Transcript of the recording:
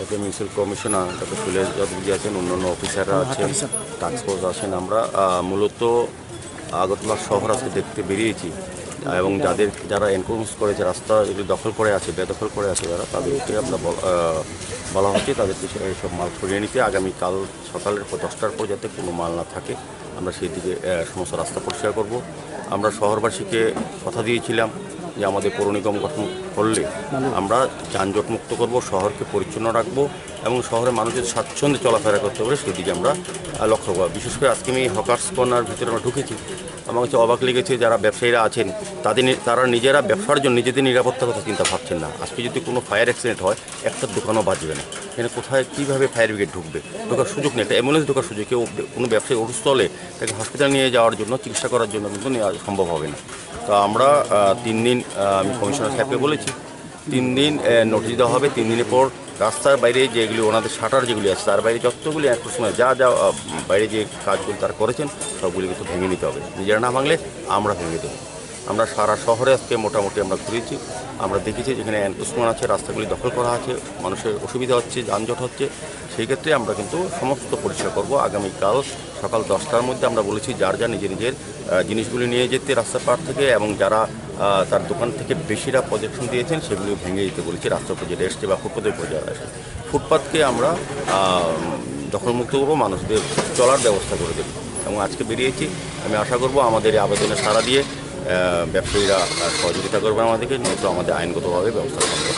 এতে municipal commissioner doctor সুলেশ Chowdhury আছেন, অন্যান্য অফিসাররা আছেন, টাস্কফোর্স আছেন। আমরা মূলত আগরতলা শহর আজকে দেখতে বেরিয়েছি এবং যারা এনক্রোচ করেছে, রাস্তা এগুলি দখল করে আছে, বেদখল করে আছে যারা, তাদেরকে আমরা বলা হচ্ছে তাদেরকে এইসব মাল সরিয়ে নিতে। আগামীকাল সকালের 10টার পর যাতে কোনো মাল না থাকে আমরা সেই দিকে সমস্ত রাস্তা পরিষ্কার করব। আমরা শহরবাসীকে কথা দিয়েছিলাম যে আমাদের পৌর নিগম গঠন করলে আমরা যানজট মুক্ত করব, শহরকে পরিচ্ছন্ন রাখব এবং শহরের মানুষের স্বাচ্ছন্দ্যে চলাফেরা করতে পারে সেদিকে আমরা লক্ষ্য করব। বিশেষ করে আজকে আমি হকার্স কর্নার ভিতরে আমরা ঢুকেছি, আমার কাছে অবাক লেগেছে যারা ব্যবসায়ীরা আছেন তারা নিজেরা ব্যবসার জন্য নিজেদের নিরাপত্তার কথা চিন্তা ভাবছেন না। আজকে যদি কোনো ফায়ার অ্যাক্সিডেন্ট হয় একটা দোকানও বাঁচবে না, এখানে কোথায় কীভাবে ফায়ার ব্রিগেড ঢুকবে, ঢোকার সুযোগ নেই, একটা অ্যাম্বুলেন্স ঢোকার সুযোগ, কেউ কোনো ব্যবসায়ী অসুস্থ হলে তাকে হসপিটাল নিয়ে যাওয়ার জন্য, চিকিৎসা করার জন্য কিন্তু নেওয়া সম্ভব হবে না। তো আমরা 3 দিন আমি কমিশনার সাহেবকে বলেছি 3 দিন নোটিশ দেওয়া হবে। 3 দিনের পর রাস্তার বাইরে যেগুলি ওনাদের শাটার যেগুলি আছে তার বাইরে যতগুলি এক সময় যা বাইরে যে কাজগুলো তারা করেছেন সবগুলি কিন্তু ভেঙে নিতে হবে। নিজেরা না ভাঙলে আমরা ভেঙে দেবো। আমরা সারা শহরে আজকে মোটামুটি আমরা ঘুরেছি, আমরা দেখেছি যেখানে এনক্রোচমেন্ট আছে, রাস্তাগুলি দখল করা আছে, মানুষের অসুবিধা হচ্ছে, যানজট হচ্ছে, সেই ক্ষেত্রে আমরা কিন্তু সমস্ত পরিষ্কার করব। আগামীকাল সকাল 10টার মধ্যে আমরা বলেছি যার নিজের জিনিসগুলি নিয়ে যেতে রাস্তার পার থেকে, এবং যারা তার দোকান থেকে বেশিরা প্রজেকশন দিয়েছেন সেগুলি ভেঙে দিতে বলেছি। রাস্তার উপর যেটা এসছে বা ফুটপাতের উপর যারা আসে, ফুটপাতকে আমরা দখলমুক্ত করবো, মানুষদের চলার ব্যবস্থা করে দেবো। এবং আজকে বেরিয়েছি, আমি আশা করব আমাদের এই আবেদনে সাড়া দিয়ে ব্যবসায়ীরা সহযোগিতা করবে আমাদেরকে, নয়তো আমাদের আইনগতভাবে ব্যবস্থা করবে।